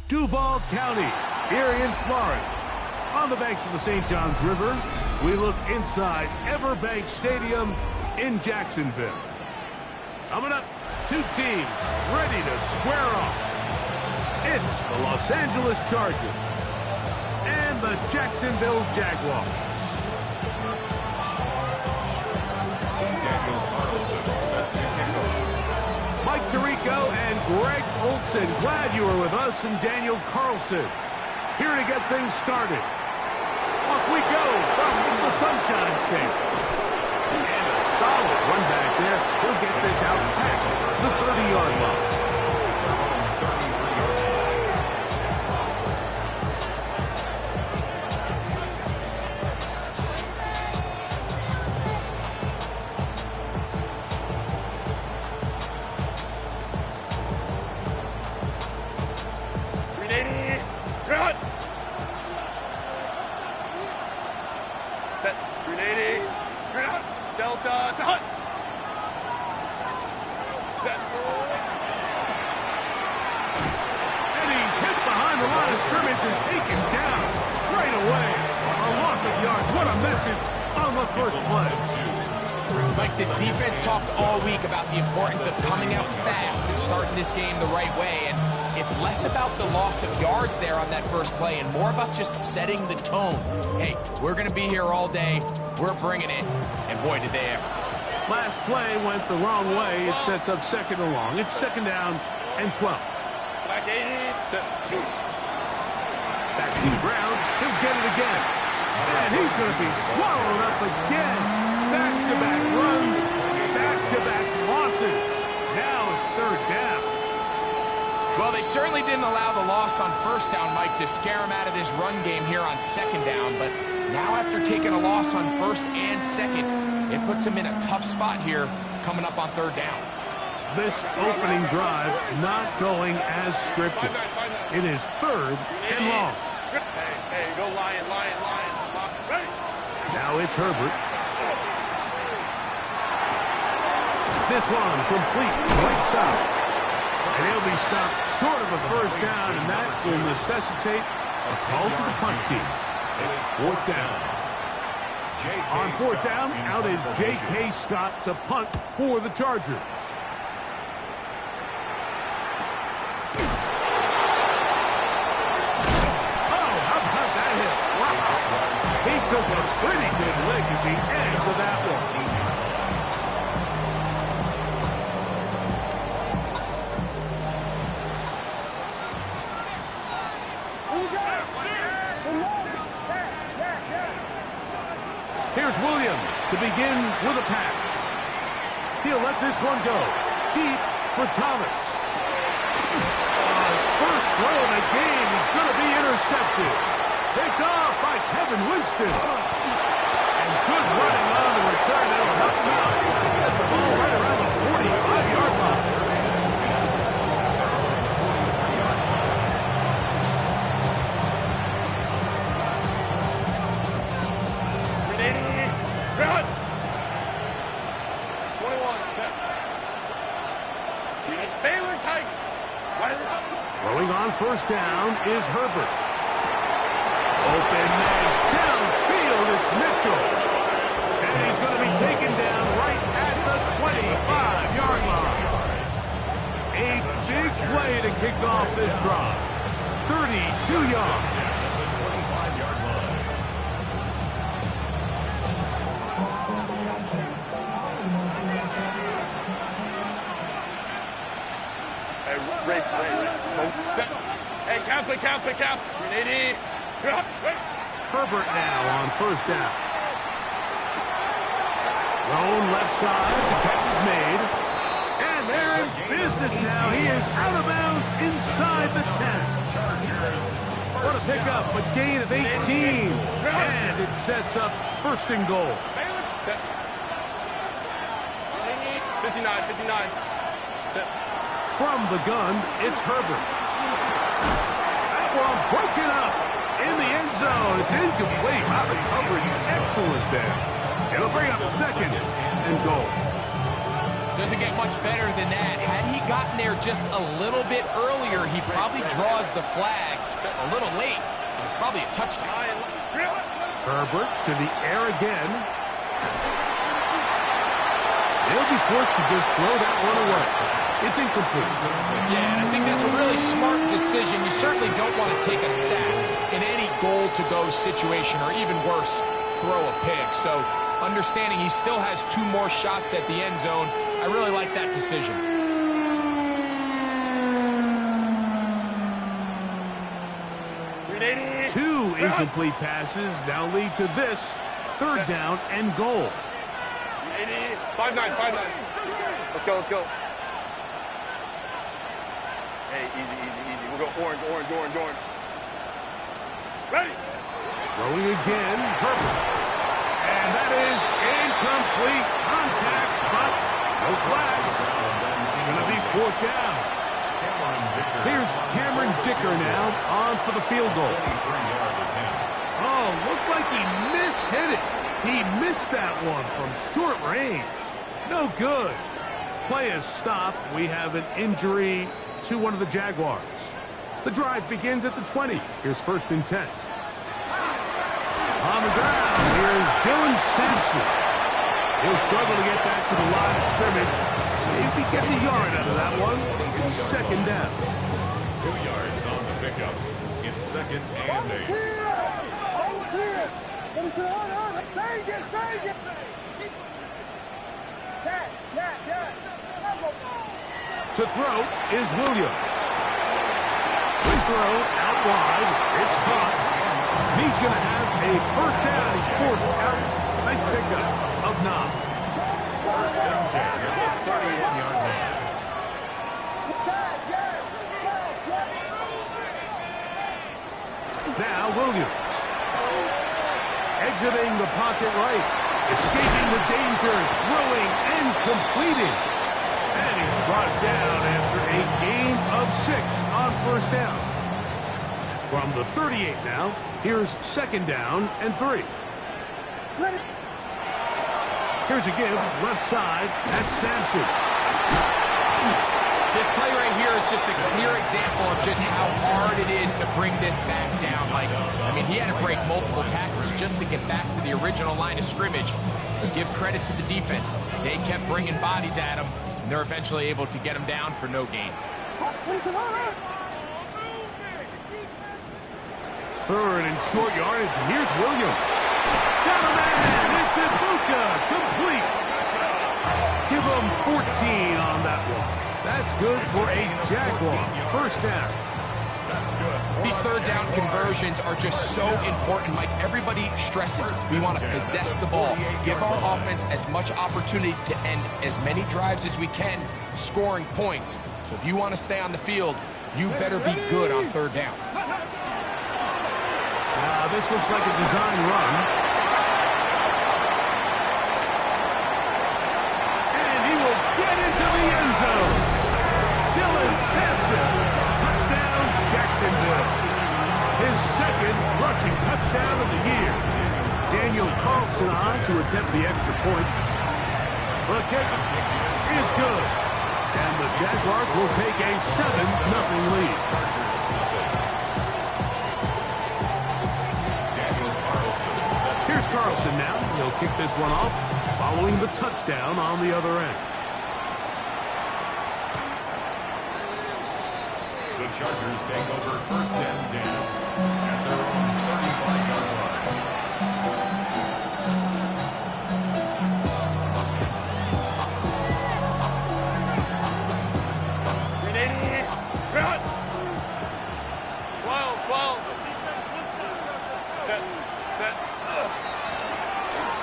Duval County, here in Florida. On the banks of the St. Johns River, we look inside Everbank Stadium in Jacksonville. Coming up, two teams ready to square off. It's the Los Angeles Chargers and the Jacksonville Jaguars. Mike Tirico and Greg Olson, glad you were with us, and Daniel Carlson here to get things started. Off we go from the Sunshine State. And a solid run back there. He'll get this out past the 30-yard line. This defense talked all week about the importance of coming out fast and starting this game the right way, and it's less about the loss of yards there on that first play and more about just setting the tone. Hey, we're going to be here all day. We're bringing it, and boy, did they ever. Last play went the wrong way. It sets up second and long. It's second down and 12. Back to the ground. He'll get it again. And he's going to be swallowed up again. Back-to-back runs, back-to-back losses. Now it's third down. Well, they certainly didn't allow the loss on first down, Mike, to scare him out of his run game here on second down. But now after taking a loss on first and second, it puts him in a tough spot here coming up on third down. This opening drive not going as scripted. It is third and long. Hey, go Lion. Ready? Now it's Herbert. This one complete right side. And he'll be stopped short of a first down, and that will necessitate A call to the punt team. It's fourth down. On fourth down, out is J.K. Scott to punt for the Chargers. Oh, how about that hit? Wow. He took a pretty good lick at the end of that one. Here's Williams to begin with a pass. He'll let this one go. Deep for Thomas. His first throw of the game is going to be intercepted. Picked off by Kevin Winston. And good running on the return. That'll help him out. He gets the ball right around the 45-yard line. Throwing on first down is Herbert. Open man downfield, it's Mitchell. And he's going to be taken down right at the 25-yard line. A big play to kick off this drive. 32 yards. Hey, cap. Herbert now on first down. Thrown left side, the catch is made. And they're in business now. He is out of bounds inside the 10. What a pickup, a gain of 18. And it sets up first and goal. 59. From the gun, it's Herbert. That one broken up in the end zone. It's incomplete. Wow, the coverage excellent there. It'll bring up second and goal. Doesn't get much better than that. Had he gotten there just a little bit earlier, he probably draws the flag a little late. It's probably a touchdown. Herbert to the air again. They'll be forced to just throw that one away. It's incomplete. Yeah, and I think that's a really smart decision. You certainly don't want to take a sack in any goal-to-go situation, or even worse, throw a pick. So understanding he still has two more shots at the end zone, I really like that decision. Two incomplete passes now lead to this third down and goal. 5-9. Let's go. Hey, easy. We'll go orange. Ready? Throwing again, Herbert. And that is incomplete contact, but no flags. It's going to be fourth down. Here's Cameron Dicker now on for the field goal. Oh, looked like he mishit it. He missed that one from short range. No good. Play is stopped. We have an injury to one of the Jaguars. The drive begins at the 20. Here's first and 10. On the ground, here's Dylan Sampson. He'll struggle to get back to the line of scrimmage. Maybe gets a yard out of that one. It's second down. 2 yards on the pickup. It's second and 8. To throw is Williams. Quick throw out wide. It's caught. He's going to have a first down. He's forced out. Nice pickup of Knob. First down 10 at the 31-yard line. Now Williams. Exiting the pocket right. Escaping the danger. Throwing and completing. And he's brought down after a gain of 6 on first down. From the 38 now, here's second down and 3. Here's a give, left side, that's Sampson. This play right here is just a clear example of just how hard it is to bring this back down. Like, I mean, he had to break multiple tackles just to get back to the original line of scrimmage. But give credit to the defense. They kept bringing bodies at him, and they're eventually able to get him down for no gain. Third and short yardage. Here's Williams. Got a man. It's Ibuka. Complete. Give him 14 on that one. That's good for a Jaguar. First down. That's good. These third down conversions are just so important. Mike, everybody stresses we want to possess the ball. Give our offense as much opportunity to end as many drives as we can, scoring points. So if you want to stay on the field, you better be good on third down. This looks like a design run. And he will get into the end zone. Dylan Sampson. Touchdown, Jacksonville. His second rushing touchdown of the year. Daniel Carlson on to attempt the extra point. The kick is good. And the Jaguars will take a 7-0 lead. Here's Carlson now. He'll kick this one off following the touchdown on the other end. The Chargers take over first and 10 at their own 35-yard line. Cut. 12. Set.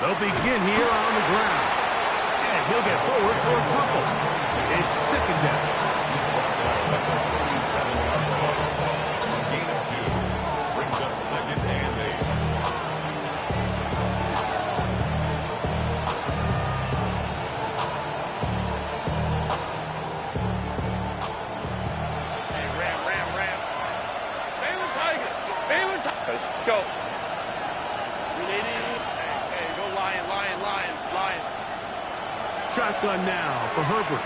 They'll begin here on the ground. And he'll get forward for a couple. It's second down. Gain of 2. Brings up second and 8. Hey, ram. Baylor Tigers. Let's go. Lion. Shotgun now for Herbert.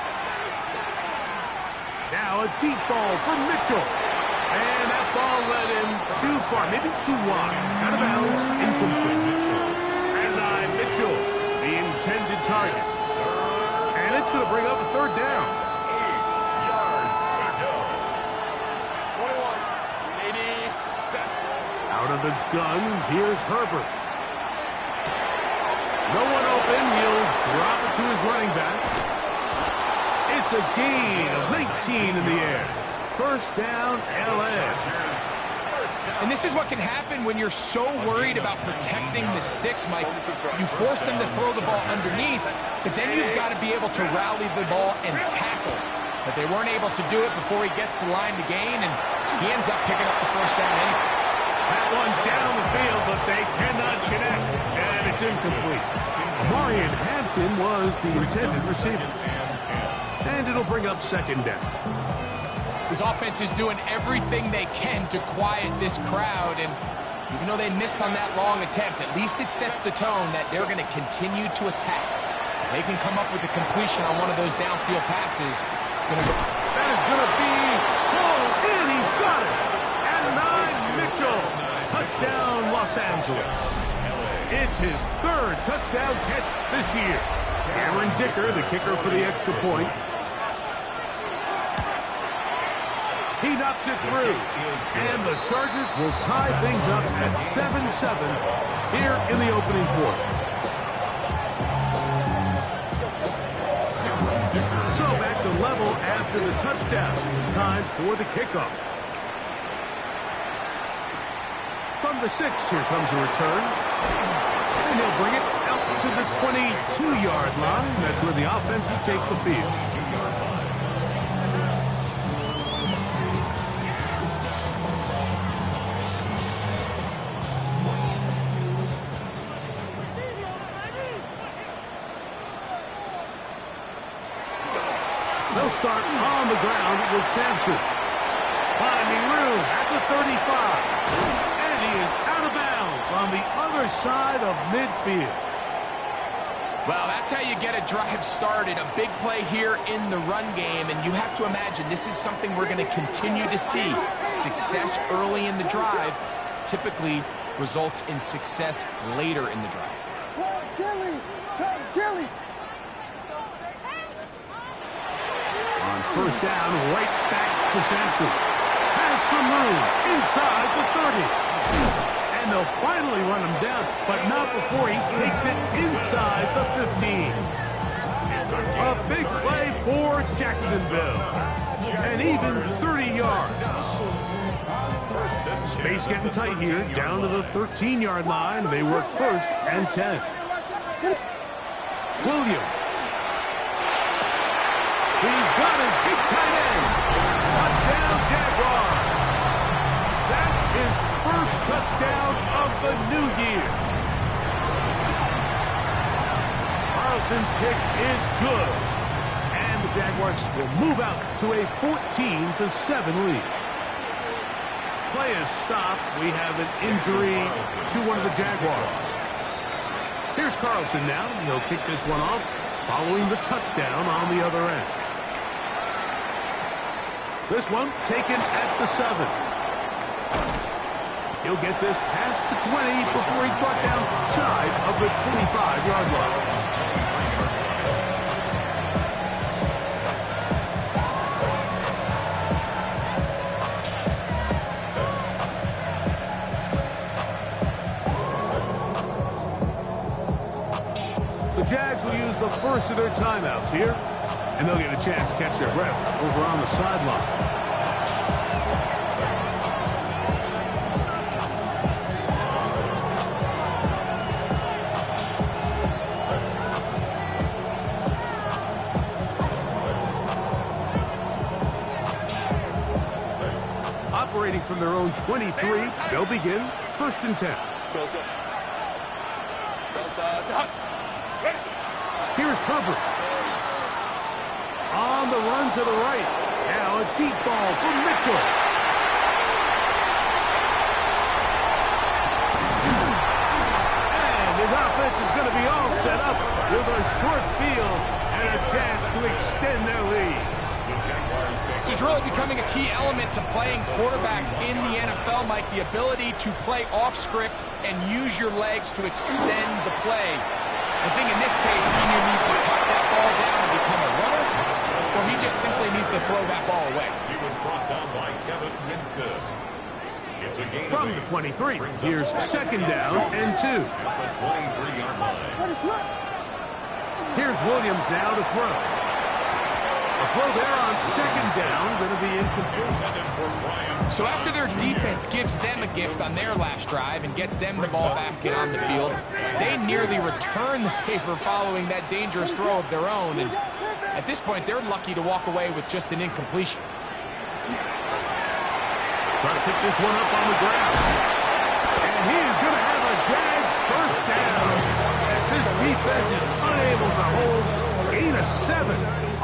Now a deep ball for Mitchell. And that ball led him too far, maybe too wide. Out of bounds, incomplete. And Mitchell, the intended target. And it's going to bring up a third down. 8 yards to go. 21. 80. Set. Out of the gun, here's Herbert. No one open. He'll drop it to his running back. It's a gain of 19 in the air. First down, LA. And this is what can happen when you're so worried about protecting the sticks, Mike. You force them to throw the ball underneath, but then you've got to be able to rally the ball and tackle. But they weren't able to do it before he gets the line to gain, and he ends up picking up the first down anyway. That one down the field, but they cannot connect. And it's incomplete. Marion Hampton was the intended receiver. And it'll bring up second down. This offense is doing everything they can to quiet this crowd, and even though they missed on that long attempt, at least it sets the tone that they're going to continue to attack. If they can come up with a completion on one of those downfield passes, it's going to go. That is going to be pulled in. He's got it. And 9 Mitchell. Touchdown, Los Angeles. It's his third touchdown catch this year. Aaron Dicker, the kicker for the extra point. He knocks it through. And the Chargers will tie things up at 7-7 here in the opening quarter. So back to level after the touchdown. Time for the kickoff. From the 6, here comes a return. And he'll bring it out to the 22-yard line. That's where the offense will take the field. They'll start on the ground with Sampson. Finding room at the 35. And he is out of bounds on the other side of midfield. Well, that's how you get a drive started. A big play here in the run game, and you have to imagine this is something we're going to continue to see. Success early in the drive typically results in success later in the drive. On first down, right back to Sampson. Has some room inside the 30. And they'll finally run him down, but not before he takes it inside the 15. A big play for Jacksonville. And even 30 yards. Space getting tight here, down to the 13-yard line. They work first and 10. Williams. He's got his big tight end. Touchdown, Jaguars. That is first touchdown of the new year. Carlson's kick is good. And the Jaguars will move out to a 14-7 lead. Play is stopped. We have an injury to one of the Jaguars. Here's Carlson now. He'll kick this one off following the touchdown on the other end. This one taken at the 7. He'll get this past the 20 before he's brought down shy of the 25-yard line. The Jags will use the first of their timeouts here, and they'll get a chance to catch their breath over on the sideline. Operating from their own 23, they'll begin first and 10. Here's Herbert. On the run to the right. Now a deep ball from Mitchell. And his offense is going to be all set up with a short field and a chance to extend their lead. This is really becoming a key element to playing quarterback in the NFL, Mike, the ability to play off script and use your legs to extend the play. I think in this case, he either needs to tuck that ball down and become a runner, or he just simply needs to throw that ball away. He was brought down by Kevin Winstead. It's a gain From the 23, here's second down and 2. at the 23-yard line. Here's Williams now to throw. A throw there on second down, going to be incomplete. So after their defense gives them a gift on their last drive and gets them the ball back and on the field, they nearly return the favor following that dangerous throw of their own. And at this point, they're lucky to walk away with just an incompletion. Trying to pick this one up on the ground. And he is going to have a Jags first down as this defense is unable to hold. Gain of 7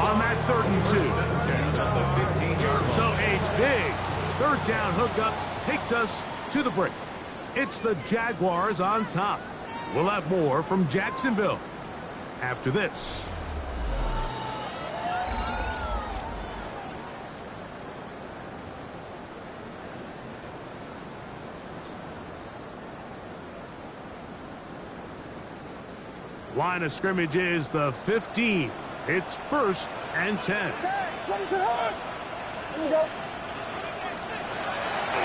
on that 3rd and 2. So a big third down hookup takes us to the break. It's the Jaguars on top. We'll have more from Jacksonville after this. Line of scrimmage is the 15. It's first and 10.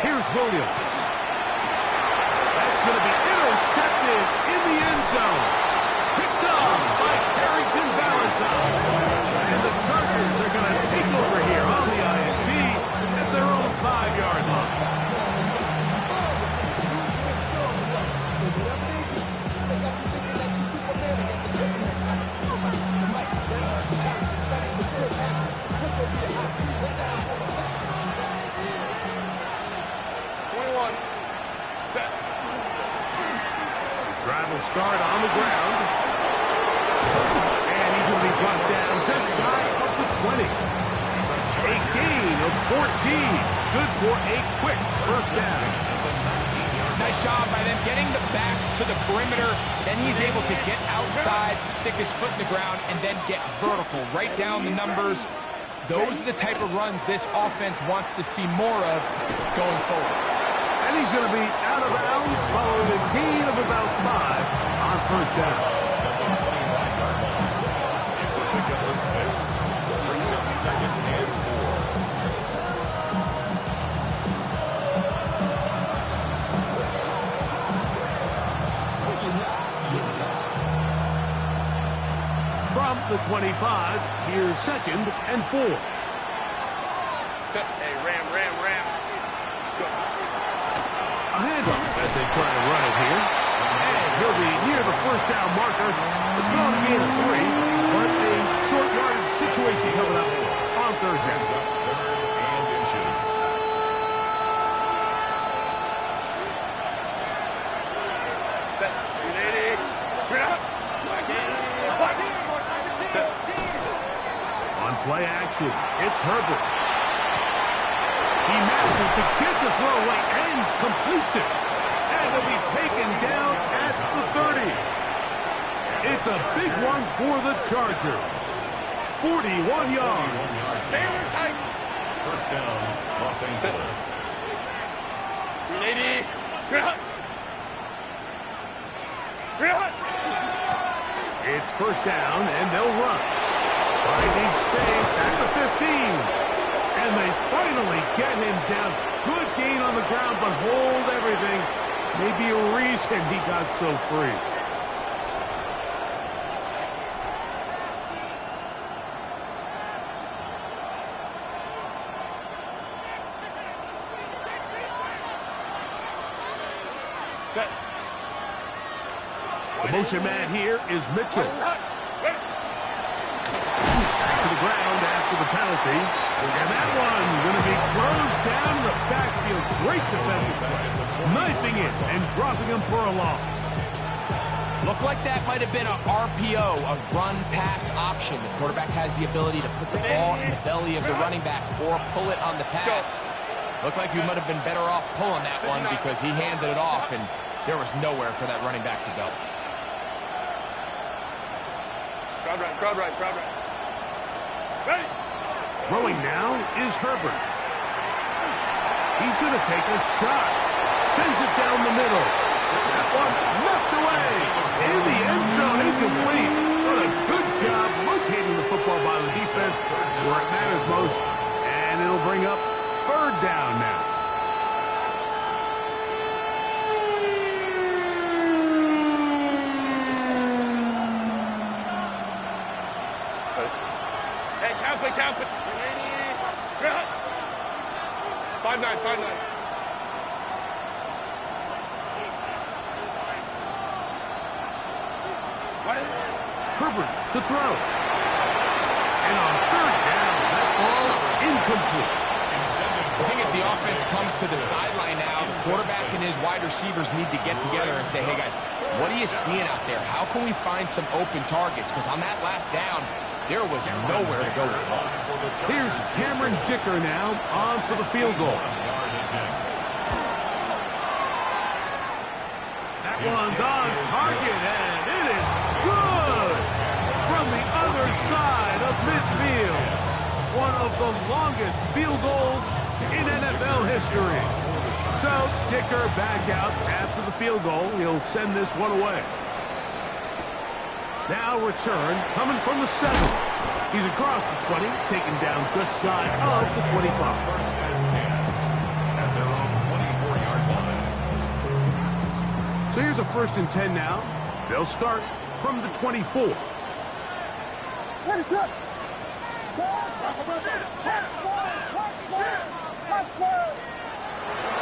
Here's Williams. That's going to be intercepted in the end zone. Picked up by Carrington Valentine. And the Chargers are going to take over here on the INT at their own 5-yard line. Drive will start on the ground. And he's going to be brought down just shy of the 20. A gain of 14. Good for a quick first down. Nice job by them getting the back to the perimeter. Then he's able to get outside inside, stick his foot in the ground, and then get vertical, right down the numbers. Those are the type of runs this offense wants to see more of going forward. And he's going to be out of bounds following a gain of about 5 on first down. It's a pickup of 6. Brings up 2nd and 4. From the 25, here's 2nd and 4. Hey, ram. A handoff as they try to run it here. And he'll be near the first down marker. It's going to gain a 3, but a short yardage situation coming up on third down. Up 3rd and inches. Set. 280. Bring up. On play action, it's Herbert. He manages to get the throw away and completes it. And he'll be taken down at the 30. It's a big one for the Chargers. 41 yards. Baylor Tigers. First down, Los Angeles. 380. Bring up. It's first down, and they'll run. Finding space at the 15. And they finally get him down. Good gain on the ground, but hold everything. Maybe a reason he got so free. Set. The motion man here is Mitchell. Wait. Back to the ground after the penalty. And that one going to be closed down the backfield. Great defensive play. Knifing it and dropping him for a loss. Looked like that might have been a RPO, a run-pass option. The quarterback has the ability to put the ball in the belly of the running back or pull it on the pass. Looked like he might have been better off pulling that one because he handed it off, and there was nowhere for that running back to go. Crowd right. Ready. Throwing now is Herbert. He's going to take a shot. Sends it down the middle. That one knocked away. In the end zone, incomplete. What a good job locating the football by the defense where it matters most. And it'll bring up third down now. Hey, count it. 5-9. Herbert to throw. And on third down, that ball incomplete. The thing is, the offense comes to the sideline now. The quarterback and his wide receivers need to get together and say, hey, guys, what are you seeing out there? How can we find some open targets? Because on that last down, there was nowhere to go with the ball. Here's Cameron Dicker now on for the field goal. That one's on target, and it is good from the other side of midfield. One of the longest field goals in NFL history. So Dicker back out after the field goal. He'll send this one away. Now return coming from the 7. He's across the 20, taken down just shy of the 25. First and 10 at their own 24-yard line. So here's a 1st and 10 now. They'll start from the 24.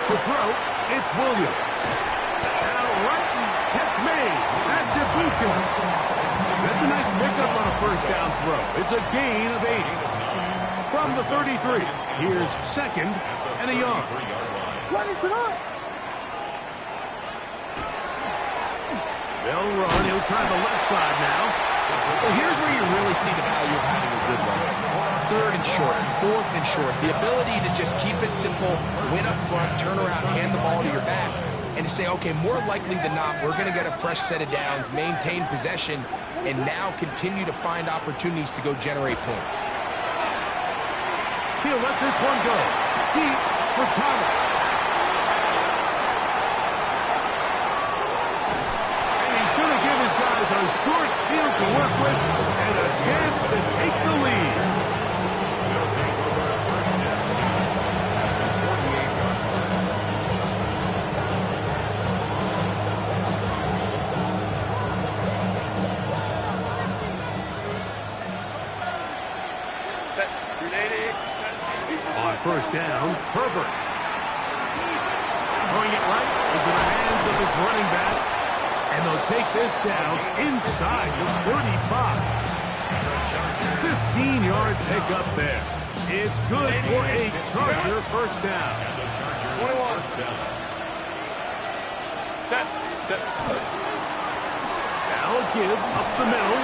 To throw, it's Williams. Now right catch made. That's Ibuka. That's a nice pickup on a first down throw. It's a gain of 8. From the 33, here's 2nd and a yard. They'll run. He'll try the left side now. Well, here's where you really see the value of having a good run. 3rd and short, 4th and short. The ability to just keep it simple, win up front, turn around, hand the ball to your back. and to say, okay, more likely than not, we're going to get a fresh set of downs, maintain possession, and now continue to find opportunities to go generate points. He'll let this one go. Deep for Thomas. And he's going to give his guys a short field to work with and a chance to take the lead. First down, Herbert. Throwing it right into the hands of his running back. And they'll take this down inside the 35. 15-yard pickup there. It's good for a Charger first down. 21. Now a give up the middle.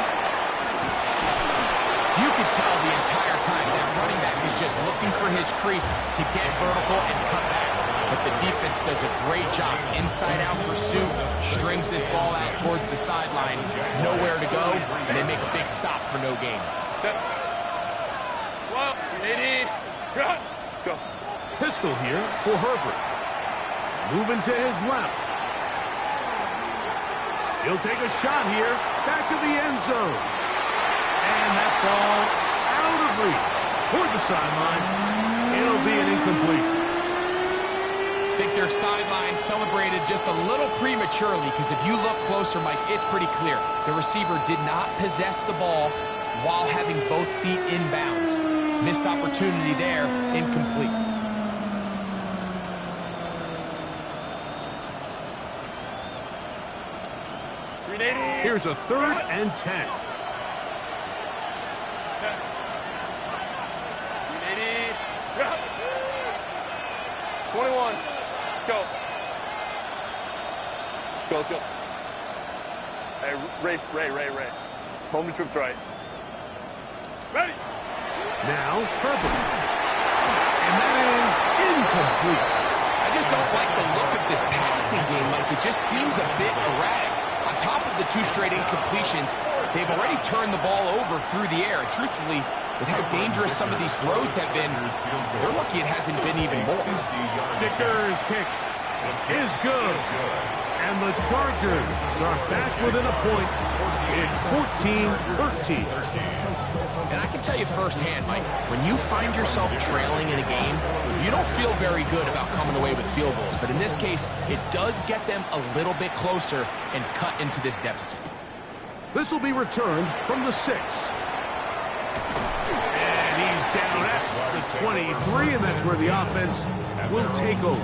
You could tell the entire time that running back is just looking for his crease to get vertical and cut back. But the defense does a great job. Inside-out pursuit, strings this ball out towards the sideline. Nowhere to go, and they make a big stop for no gain. Well, let's go. Pistol here for Herbert. Moving to his left. He'll take a shot here. Back to the end zone. And that ball out of reach toward the sideline. It'll be an incompletion. I think their sideline celebrated just a little prematurely, because if you look closer, Mike, it's pretty clear. The receiver did not possess the ball while having both feet inbounds. Missed opportunity there, incomplete. Here's a 3rd and 10. 21. Go. Let's go. Hey, Ray. Home to troops right. Ready. Now, Herbert. And that is incomplete. I just don't like the look of this passing game, Mike. It just seems a bit erratic. On top of the 2 straight incompletions, they've already turned the ball over through the air. And truthfully, with how dangerous some of these throws have been, they're lucky it hasn't been even more. Dicker's kick is good. And the Chargers are back within a point. It's 14-13. And I can tell you firsthand, Mike, when you find yourself trailing in a game, you don't feel very good about coming away with field goals. But in this case, it does get them a little bit closer and cut into this deficit. This will be returned from the 6. And he's down at the 23, and that's where the offense will take over.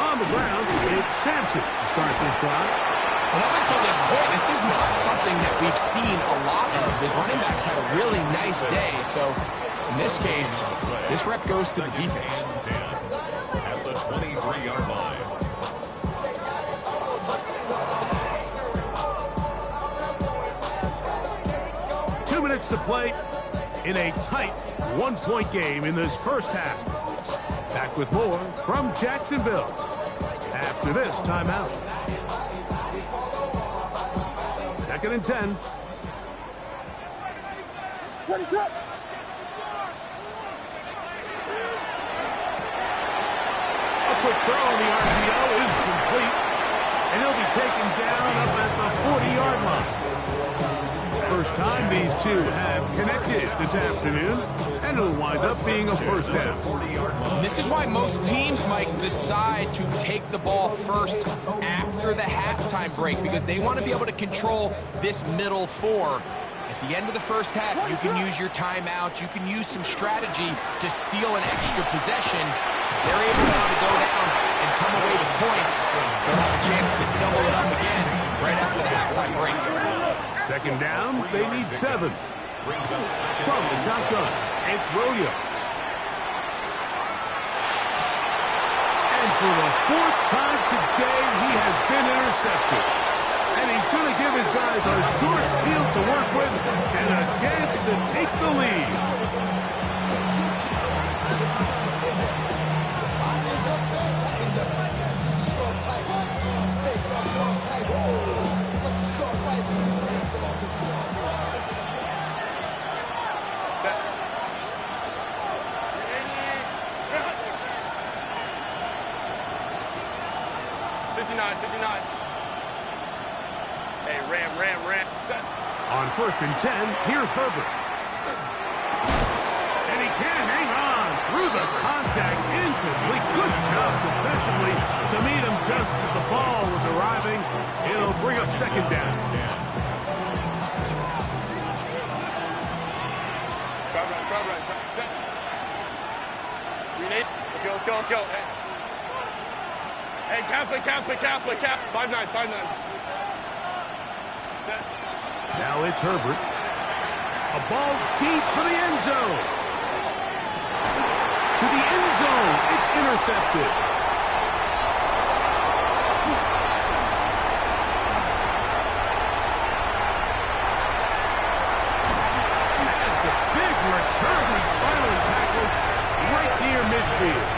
On the ground, it's Sampson to start this drive. Well, up until this point, this is not something that we've seen a lot of. His running backs had a really nice day, so in this case, this rep goes to the defense. At the 23-yard line. Two minutes to play in a tight 1-point game in this first half. Back with more from Jacksonville after this timeout. 2nd and 10. What is up? A quick throw on the RPO is complete, and he'll be taken down up at the 40-yard line. First time these two have connected this afternoon, and it'll wind up being a first down. And this is why most teams might decide to take the ball first after the halftime break, because they want to be able to control this middle 4. At the end of the first half, you can use your timeout, you can use some strategy to steal an extra possession. If they're able now to go down and come away with points, they'll have a chance to double it up again right after the halftime break. 2nd down, they need 7. From the shotgun, it's Williams. And for the 4th time today, he has been intercepted. And he's going to give his guys a short field to work with and a chance to take the lead. Hey, ram. Set. On 1st and 10, here's Herbert. And he can't hang on through the contact. Incomplete. Good job defensively to meet him just as the ball was arriving. It'll bring up 2nd down. Crowd run. Set. Renate. Let's go. Hey, cap. 5-9. Set. Now it's Herbert. A ball deep for the end zone. To the end zone. It's intercepted. That's a big return. He's finally tackled right near midfield.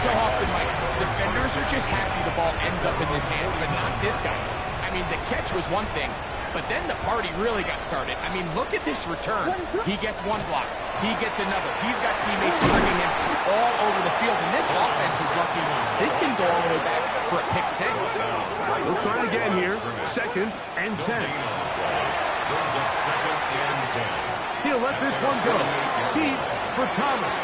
So often, Mike, defenders are just happy the ball ends up in his hands, but not this guy. I mean, the catch was one thing, but then the party really got started. I mean, look at this return. He gets one block. He gets another. He's got teammates bringing him all over the field, and this offense is lucky. This didn't go all the way back for a pick 6. We'll try again here. 2nd and 10. Brings up 2nd and 10. He'll let this one go. Deep for Thomas.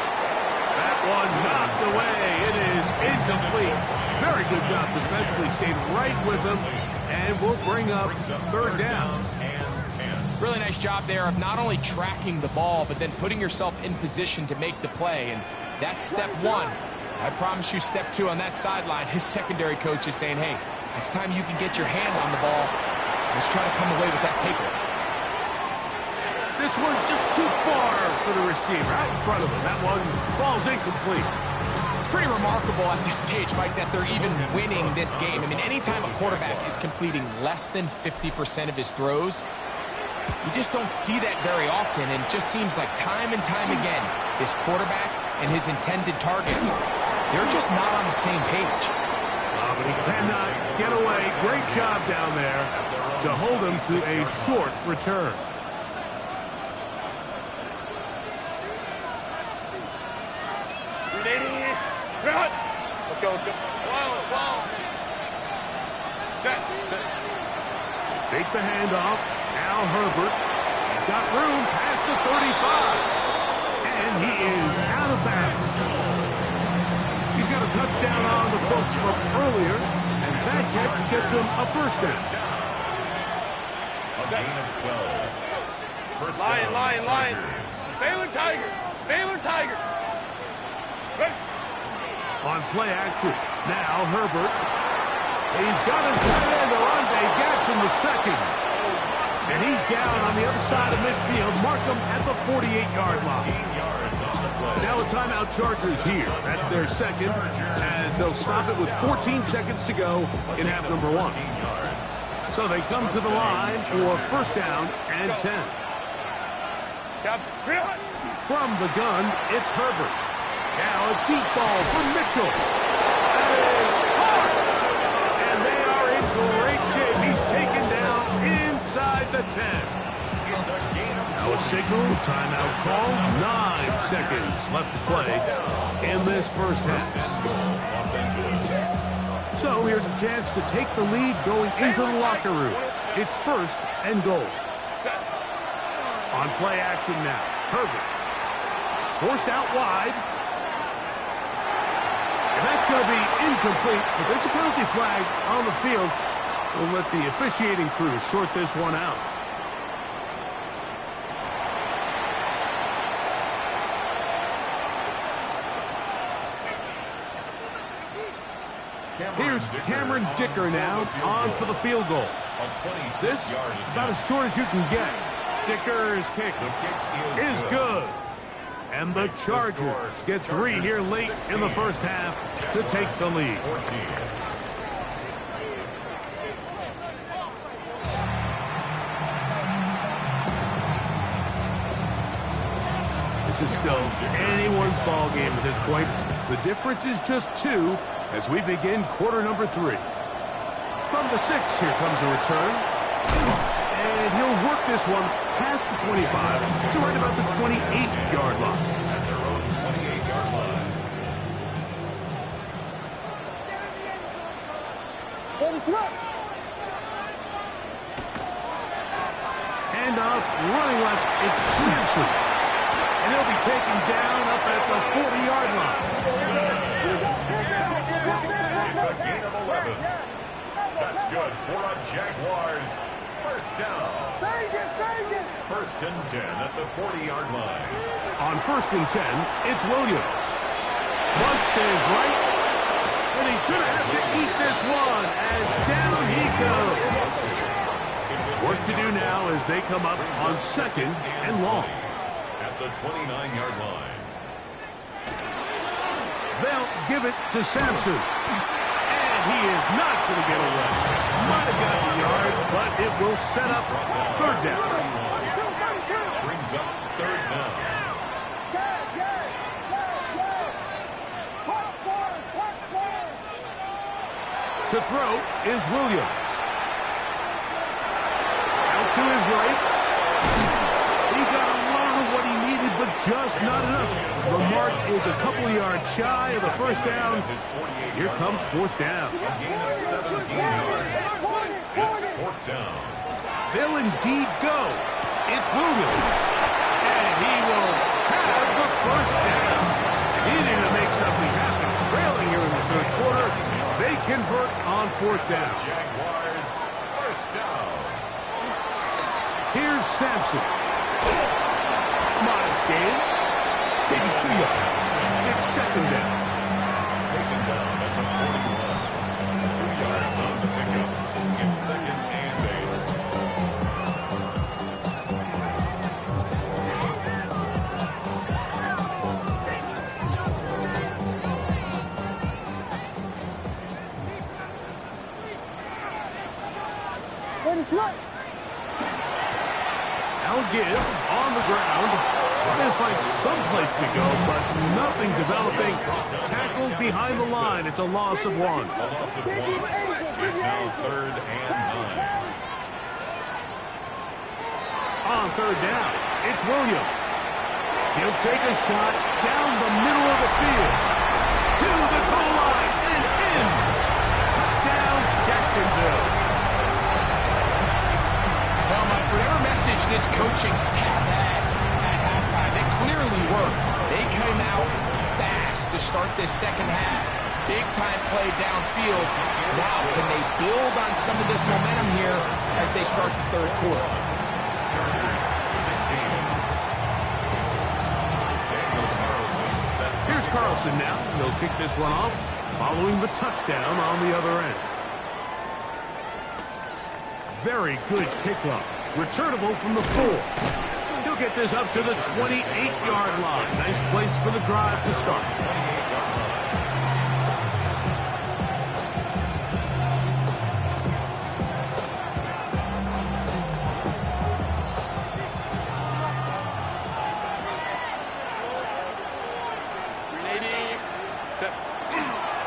That one knocked away. It is incomplete. Very good job defensively. Stayed right with him. And we'll bring up 3rd down. Really nice job there of not only tracking the ball, but then putting yourself in position to make the play. And that's step 1. I promise you step 2 on that sideline. His secondary coach is saying, hey, next time you can get your hand on the ball, let's try to come away with that takeaway. This one just too far for the receiver. Out in front of him. That one falls incomplete. It's pretty remarkable at this stage, Mike, that they're even winning this game. I mean, anytime a quarterback is completing less than 50% of his throws, you just don't see that very often, and it just seems like time and time again, this quarterback and his intended targets, they're just not on the same page. But he cannot get away. Great job down there to hold him to a short return. Let's go. Whoa. Set. Fake the handoff. Now Herbert. He's got room past the 35. And he is out of bounds. He's got a touchdown on the books from earlier. And that catch gets him a 1st down. A gain of 12. Lion. Baylor Tigers. Ready. On play action. Now Herbert. He's got his tight end, Oronde Gadsden II. And he's down on the other side of midfield. Mark him at the 48-yard line. Now a timeout Chargers here. That's their 2nd, as they'll stop it with 14 seconds to go in half number 1. So they come to the line for 1st down and 10. From the gun, it's Herbert. Now a deep ball for Mitchell. That is hard. And they are in great shape. He's taken down inside the 10. Now a signal, timeout call. 9 seconds left to play in this 1st half. So here's a chance to take the lead going into the locker room. It's 1st and goal. On play action now. Herbert. Forced out wide. And that's going to be incomplete, but there's a penalty flag on the field. We'll let the officiating crew sort this one out. Here's Cameron Dicker now on for the field goal. This is about as short as you can get. Dicker's kick is good. And the Chargers get 3 here late in the 1st half to take the lead. This is still anyone's ball game at this point. The difference is just 2 as we begin quarter number 3. From the 6, here comes a return. And he'll work this one past the 25 to right about the 28-yard line. At their own 28-yard line. Handoff, running left, it's Sampson. And he'll be taken down up at the 40-yard line. It's a gain of 11. That's good for a Jaguars first down. First and 10 at the 40-yard line. On first and 10, it's Williams. Once to his right, and he's going to have to eat this one as down he goes. Work to do now as they come up on second and long. At the 29-yard line. They'll give it to Sampson. And he is not going to get away. Might have got a yard, but it will set up third down. Brings up third down. To throw is Williams. Out to his right. He got a lot of what he needed, but just not enough. The mark is a couple yards shy of the first down. Here comes fourth down. A gain of 17 yards. It's fourth down. They'll indeed go. It's Williams. And he will have the first down. Needing to make something happen. Trailing here in the third quarter. They convert on fourth down. Jaguars first down. Here's Sampson. Modest gain. Maybe 2 yards. It's second down. Taken down at the 41. 2 yards on the pickup. It's second and 8. Now give on the ground. Trying to find someplace to go, but nothing developing. Tackled behind the line. It's a loss of 1. A loss of 1. It's now third and 9. On third down, it's Williams. He'll take a shot down the middle of the field. To the goal line and in. Touchdown, Jacksonville. Well, Mike, whatever message this coaching staff had at halftime, it clearly worked. They came out fast to start this second half. Big-time play downfield. Now, can they build on some of this momentum here as they start the third quarter? Chargers 16. Daniel Carlson set. Here's Carlson now. He'll kick this one off following the touchdown on the other end. Very good kickoff. Returnable from the 4. He'll get this up to the 28-yard line. Nice place for the drive to start.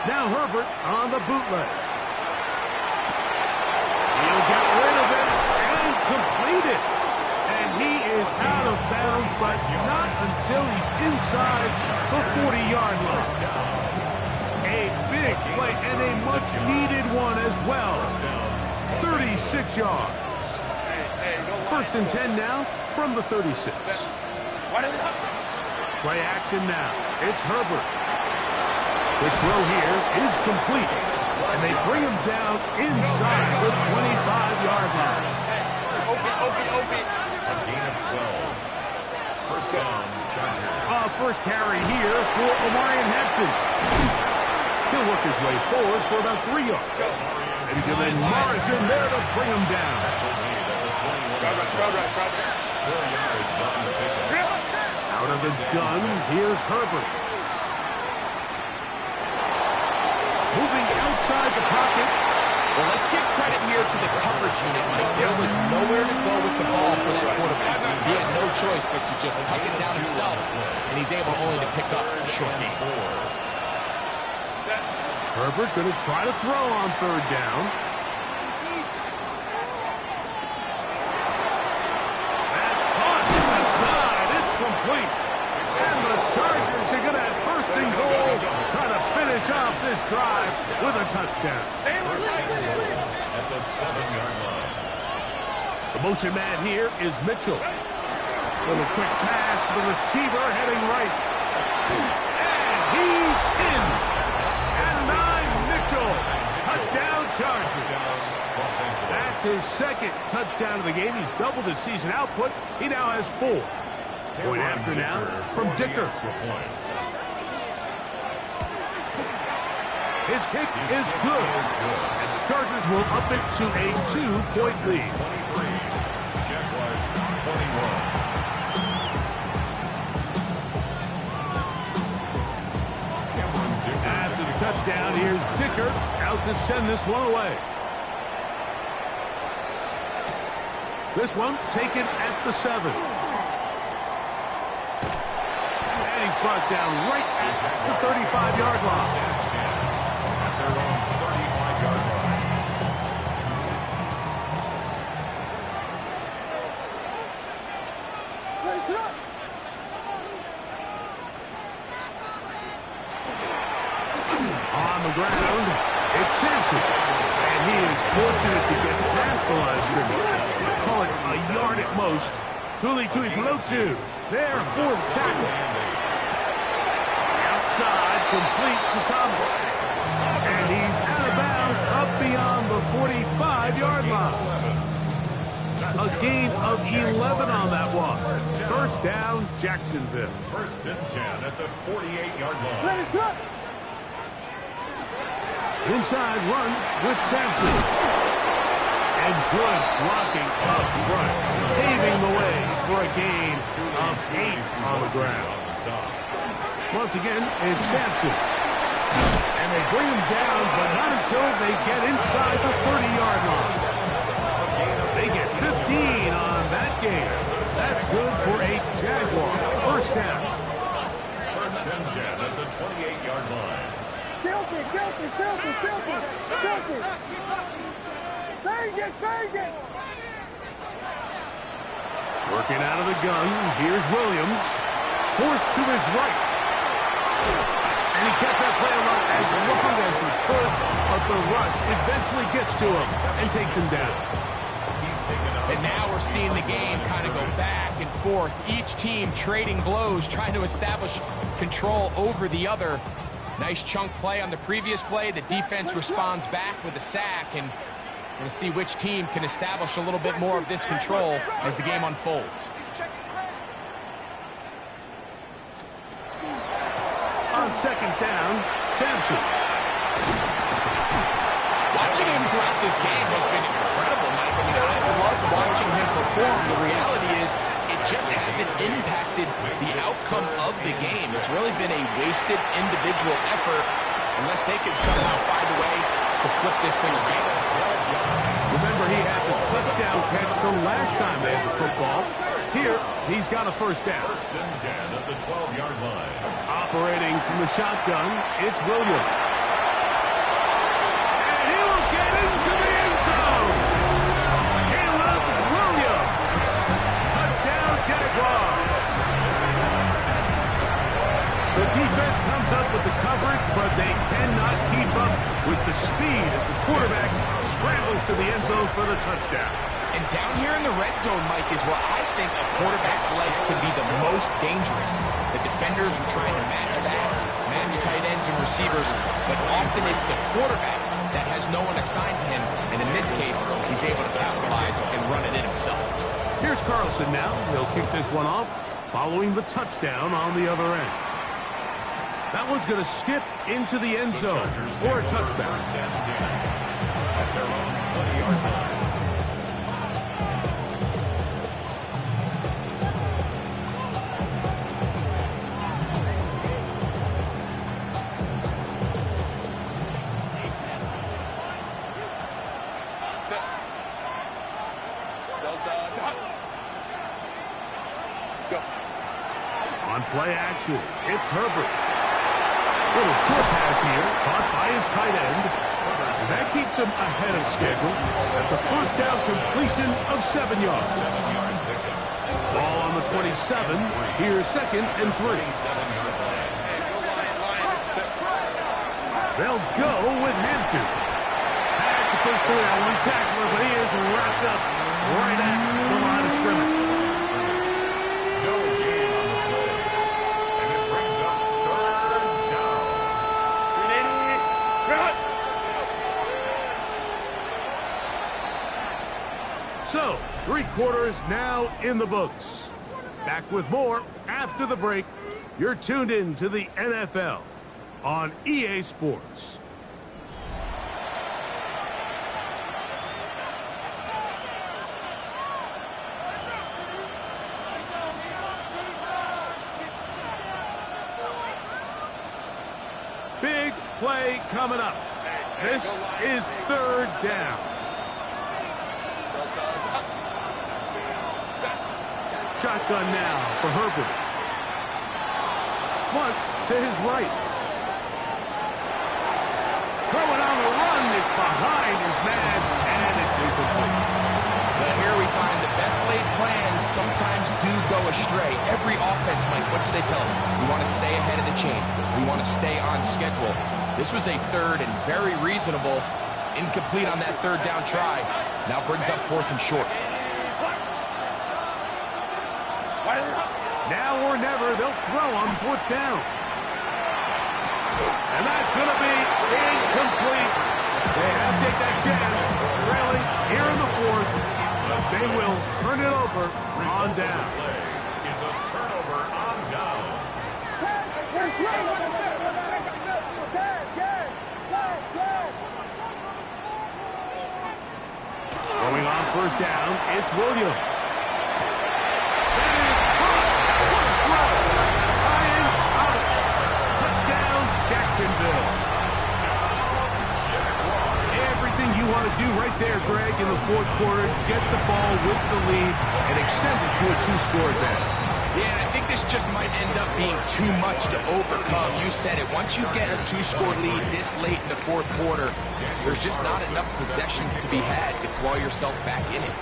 Now Herbert on the bootleg. He'll get rid of it and complete it. And he is out of bounds, but not until he's inside the 40-yard line. A big play and a much-needed one as well. 36 yards. First and 10 now from the 36. Play action now. It's Herbert. The throw here is complete. And they bring him down inside the 25-yard line. A gain of 12. First down, Chargers. First carry here for Omarion Hampton. He'll work his way forward for about 3 yards. And Jalen Morrison there to bring him down. 4 yards on the pickup. Out of the gun, here's Herbert. Moving outside the pocket. Well, let's give credit here to the coverage unit, Mike. There was nowhere to go with the ball for that quarterback. He had no choice but to just tuck it down himself, and he's able only to pick up a short gain. Herbert going to try to throw on third down. That's caught left side. It's complete. And the Chargers are going to have first and goal, trying to finish off this drive with a touchdown. At the 7-yard line. The motion man here is Mitchell. Little quick pass to the receiver heading right. And he's in. And 9, Mitchell. Touchdown Chargers. That's his second touchdown of the game. He's doubled his season output. He now has 4. Point after now from Dicker. His kick is good. And the Chargers will up it to a 2-point lead. 23. Jaguars 21. After the touchdown, here's Dicker out to send this one away. This one taken at the 7. And he's brought down right at the 35-yard line. At their own 35-yard line. On the ground, it's Sampson. And he is fortunate to get past the line of scrimmage. Call it a yard at most. Tuli Tuipulotu there, fourth tackle. Outside, complete to Thomas. And he's out of bounds up beyond the 45-yard line. A gain of 11 on that one. First down, Jacksonville. First and 10 at the 48-yard line. Inside run with Sampson. And good blocking up front, paving the way for a gain of 8 on the ground. Once again, it's Sampson. And they bring him down, but not until they get inside the 30-yard line. They get 15 on that gain. That's good for a Jaguar. First down. First and 10 at the 28-yard line. Filthy. Vegas. Working out of the gun, here's Williams. Forced to his right. And he kept that play alive as long as he could, but the rush eventually gets to him and takes him down. And now we're seeing the game kind of go back and forth. Each team trading blows, trying to establish control over the other. Nice chunk play on the previous play. The defense responds back with a sack, and we're going to see which team can establish a little bit more of this control as the game unfolds. On second down, Sampson. Watching him throughout this game has been incredible, Mike. I mean, I've loved watching him perform. The reality is it just hasn't impacted the outcome of the game. It's really been a wasted individual effort unless they can somehow find a way to flip this thing around. Remember, he had the touchdown catch the last time they had the football. Here, he's got a first down. First and 10 at the 12-yard line. Operating from the shotgun, it's Williams. And he will get into the end zone. Caleb Williams. Touchdown, Jaguars. The defense comes up with the coverage, but they cannot keep up with the speed as the quarterback scrambles to the end zone for the touchdown. And down here in the red zone, Mike, is where I think a quarterback's legs can be the most dangerous. The defenders are trying to match backs, match tight ends and receivers, but often it's the quarterback that has no one assigned to him, and in this case, he's able to capitalize and run it in himself. Here's Carlson now. He'll kick this one off, following the touchdown on the other end. That one's going to skip into the end zone for a touchdown. At their own 20-yard line. Play action. It's Herbert. Little short pass here, caught by his tight end. And that keeps him ahead of schedule. That's a first down completion of 7 yards. Ball on the 27. Here's 2nd and 3. They'll go with Hampton. Had to push through that one tackler, but he is wrapped up right at the line of scrimmage. No gain on the play. And it brings up 3rd down. So, 3 quarters now in the books. Back with more after the break. You're tuned in to the NFL on EA Sports. Big play coming up. This is 3rd down. Shotgun now for Herbert. Flush to his right. Throwing on the run. It's behind his man, and it's incomplete. But here we find the best laid plans sometimes do go astray. Every offense, Mike, what do they tell us? We want to stay ahead of the chains. We want to stay on schedule. This was a 3rd and very reasonable. Incomplete on that 3rd down try. Now brings up 4th and short. Now or never, they'll throw on 4th down. And that's going to be incomplete. They have to take that chance, really, here in the 4th. But they will turn it over on down. Is a turnover on down. Going on 1st down, it's Williams. Everything you want to do right there, Greg, in the 4th quarter, get the ball with the lead and extend it to a 2-score advantage. Yeah, I think this just might end up being too much to overcome. You said it. Once you get a 2-score lead this late in the 4th quarter, there's just not enough possessions to be had to claw yourself back in it.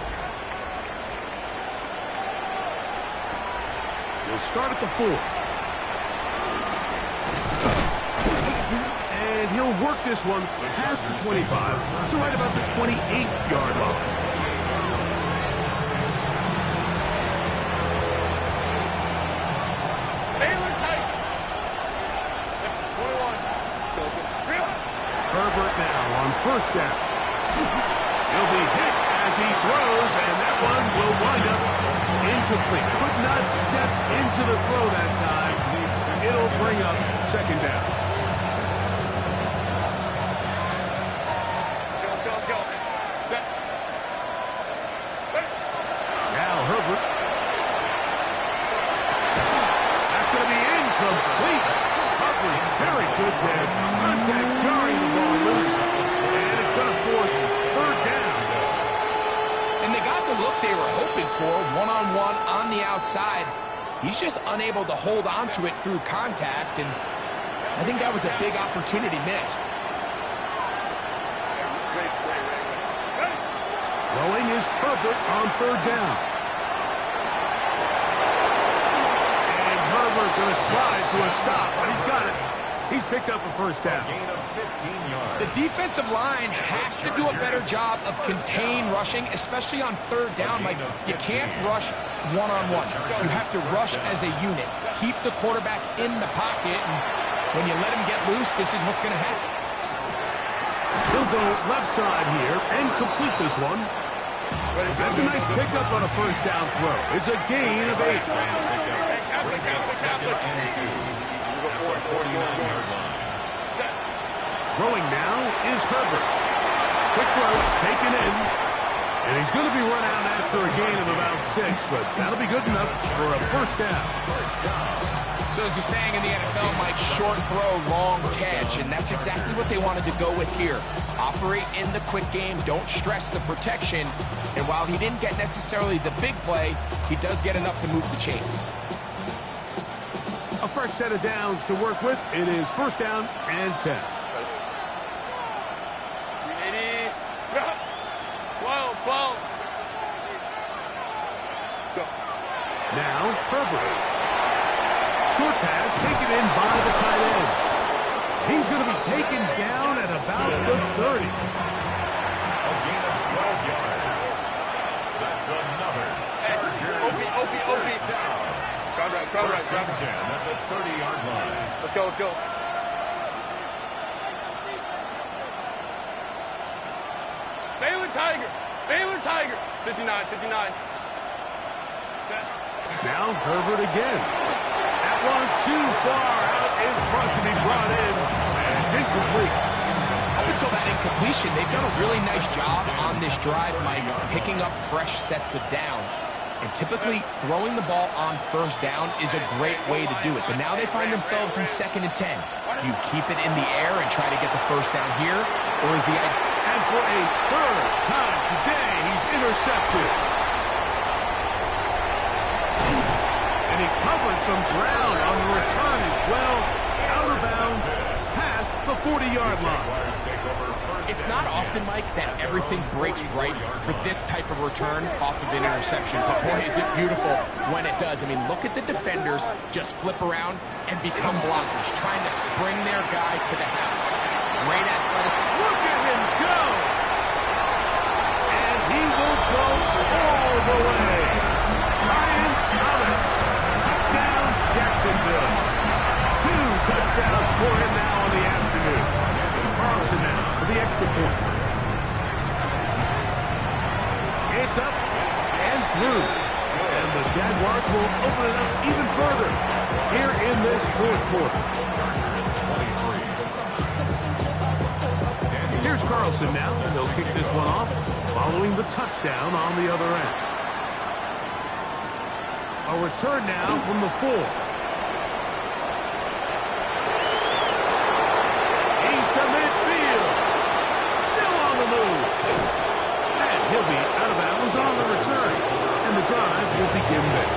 We'll start at the 4. And he'll work this one past the 25, so right about the 28-yard line. Herbert now on 1st down. He'll be hit as he throws, and that one will wind up incomplete. Could not step into the throw that time. It'll bring up 2nd down. Now Herbert. That's going to be incomplete. Coverage very good there. Contact jarring the ball loose. And it's going to force 3rd down. And they got the look they were hoping for, one-on-one on the outside. He's just unable to hold on to it through contact, and I think that was a big opportunity missed. Throwing is Herbert on 3rd down. And Herbert going to slide to a stop, but he's got it. He's picked up a 1st down. Gain of 15 yards. The defensive line has to do a better job of contain rushing, especially on 3rd down. Like, you can't rush one-on-one. You have to rush as a unit. Keep the quarterback in the pocket, and when you let him get loose, this is what's going to happen. He'll go left side here and complete this one. That's a nice pickup on a 1st down throw. It's a gain of 8. Throwing now is Herbert. Quick throw, taken in. And he's going to be run out after a gain of about 6, but that'll be good enough for a 1st down. So as the saying in the NFL, Mike, short throw, long catch, and that's exactly what they wanted to go with here. Operate in the quick game, don't stress the protection, and while he didn't get necessarily the big play, he does get enough to move the chains. fresh set of downs to work with. It is first down and 10. 12. Go. Now, Herbert. Short pass taken in by the tight end. He's going to be taken down at about the 30. A gain of 12 yards. That's another Chargers Opie. down. First and 10 at the 30-yard line. Let's go. Baylor Tiger. 59. Now Herbert again. That one too far out in front to be brought in. And it's incomplete. Up until that incompletion, they've done a really nice job on this drive, Mike, picking up fresh sets of downs. And typically, throwing the ball on first down is a great way to do it. But now they find themselves in 2nd and 10. Do you keep it in the air and try to get the first down here? Or is the idea... And for a third time today, he's intercepted. And he covers some ground on the return as well. Out of bounds, past the 40-yard line. It's not often, Mike, that everything breaks right for this type of return off of an interception. But boy, is it beautiful when it does. I mean, look at the defenders just flip around and become blockers, trying to spring their guy to the house. Great athletic. Look at him go! And he will go all the way. Ryan Thomas. Touchdown, Jacksonville. 2 touchdowns for him now on the afternoon. Carlson now for the extra point. It's up and through. And the Jaguars will open it up even further here in this fourth quarter. Here's Carlson now. He'll kick this one off following the touchdown on the other end. A return now from the 4. He's to midfield. Still on the move. And he'll be out of bounds on the return. And the drive will begin there.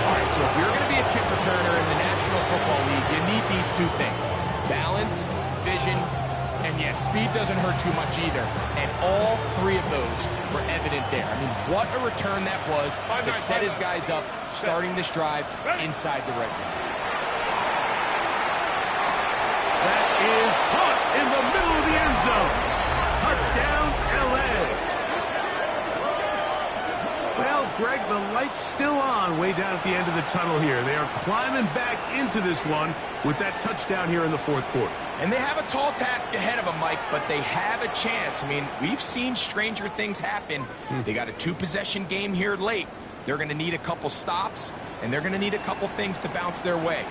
All right, so if you're going to be a kick returner in the National Football League, you need these 2 things. Balance, vision, and yes, speed doesn't hurt too much either. And all 3 of those were evident there. I mean, what a return that was to set his guys up, starting this drive inside the red zone. That is caught in the middle of the end zone. Touchdown, L.A. Well, Greg, the light's still on way down at the end of the tunnel here. They are climbing back into this one with that touchdown here in the fourth quarter. And they have a tall task ahead of them, Mike, but they have a chance. I mean, we've seen stranger things happen. They got a 2-possession game here late. They're going to need a couple stops, and they're going to need a couple things to bounce their way.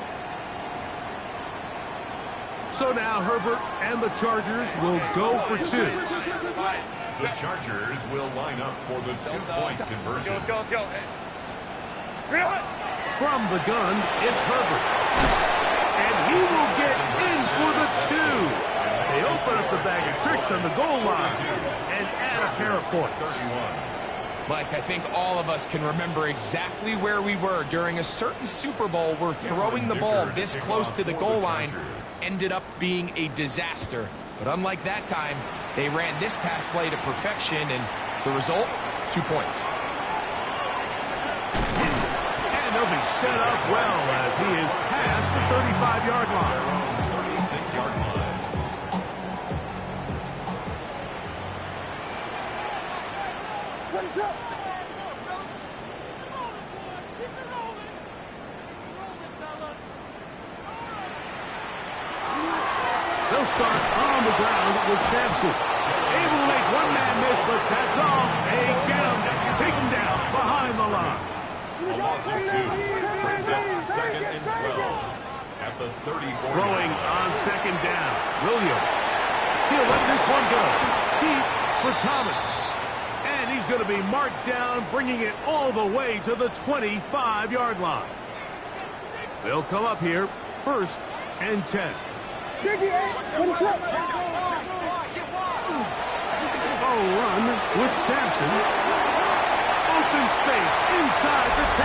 So now Herbert and the Chargers will go for 2. The Chargers will line up for the 2-point conversion. Let's go. From the gun, it's Herbert. And he will get in for the 2. They open up the bag of tricks on the goal line and add a pair of points. Mike, I think all of us can remember exactly where we were during a certain Super Bowl where throwing the ball this close to the goal line ended up being a disaster. But unlike that time, they ran this pass play to perfection, and the result, 2 points. And they'll be set up well as he is past the 35-yard line. 36-yard line. What's up? They'll start on the ground with Sampson. Able to make one man miss, but that's all. They get him. Take him down behind the line. A loss of 2 brings up 2nd and 12 at the 34. Throwing on 2nd down. Williams. He'll let this one go. Deep for Thomas. And he's going to be marked down, bringing it all the way to the 25-yard line. They'll come up here, 1st and 10. What's up? Oh, run with Sampson. Open space inside the 10.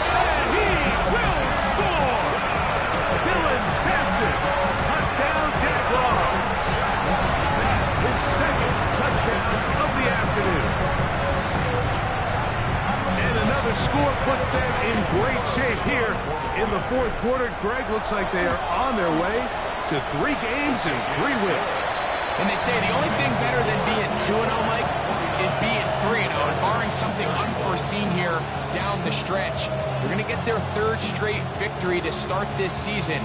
And he will score! quarter, Greg, looks like they are on their way to 3 games and 3 wins. And they say the only thing better than being 2-0, Mike, is being 3-0. And barring something unforeseen here down the stretch, they're going to get their 3rd straight victory to start this season.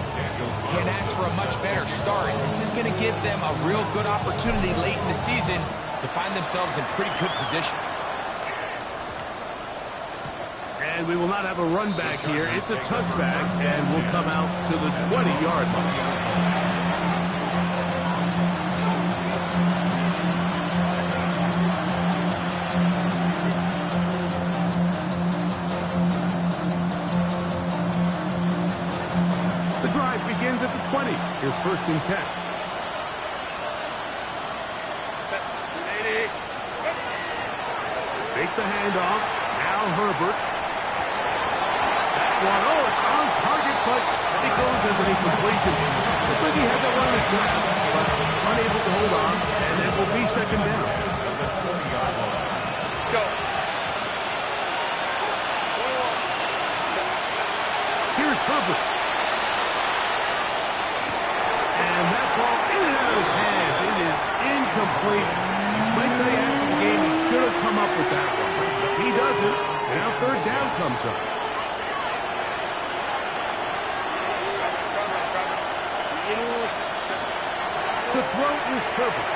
Can't ask for a much better start. This is going to give them a real good opportunity late in the season to find themselves in pretty good position. And we will not have a run back here. It's a touchback, and will come out to the 20-yard line. The drive begins at the 20. Here's 1st and 10. Fake the handoff. Now Herbert. That one, oh, it's on target, but it goes as an incompletion. The Biggie had that one on his grab, but unable to hold on, and it will be 2nd down. Go. Here's Herbert. And that ball in and out of his hands. It is incomplete. Might tell you after the game he should have come up with that one. He doesn't, and now 3rd down comes up. To throw is Herbert.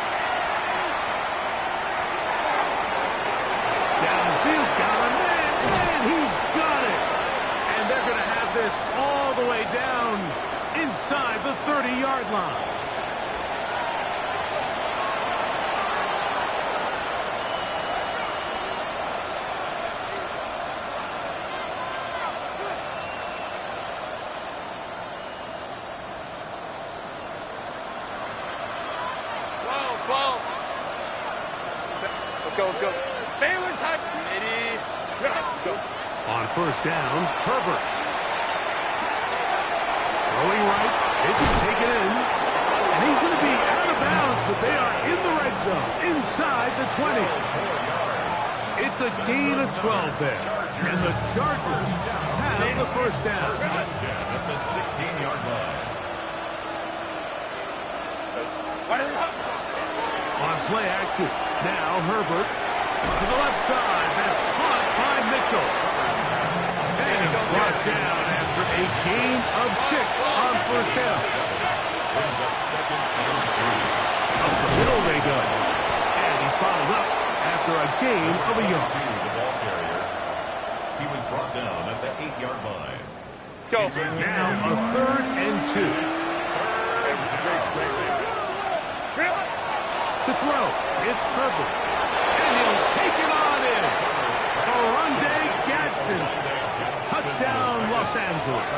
Downfield, got him, and he's got it. And they're going to have this all the way down inside the 30-yard line. Let's go. Baylor type. Ready. Go. On 1st down, Herbert. Throwing right. It's taken in. And he's going to be out of bounds, but they are in the red zone, inside the 20. It's a gain of 12 there. And the Chargers have the 1st down. At the 16-yard line. On play action. Now Herbert to the left side. That's caught by Mitchell. And brought down after a gain of 6 on 1st down. Brings up 2nd and 3. Up the middle they go. And he's followed up after a gain of a yard. The ball carrier. He was brought down at the 8-yard line. Go. Now a 3rd and 2. To throw, it's Herbert. And he'll take it on in. Oronde Gadsden. Touchdown, Los Angeles.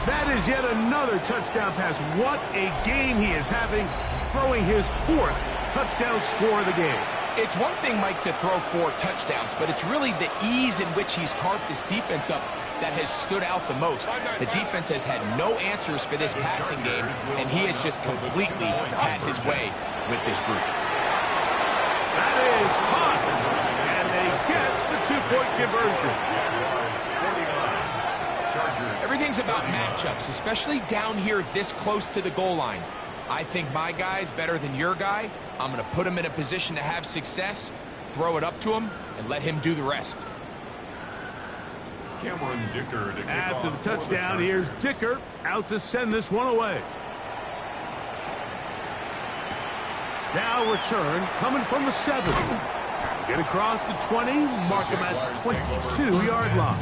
That is yet another touchdown pass. What a game he is having, throwing his 4th touchdown score of the game. It's one thing, Mike, to throw 4 touchdowns, but it's really the ease in which he's carved this defense up that has stood out the most. The defense has had no answers for this passing game, and he has just completely had his way with this group. That is hot, and they get the 2-point conversion. Everything's about matchups, especially down here this close to the goal line. I think my guy's better than your guy. I'm going to put him in a position to have success, throw it up to him, and let him do the rest. Cameron Dicker to kick After the off for touchdown, the here's Dicker out to send this one away. Now return coming from the 7. Get across the 20, mark him at the 22-yard line.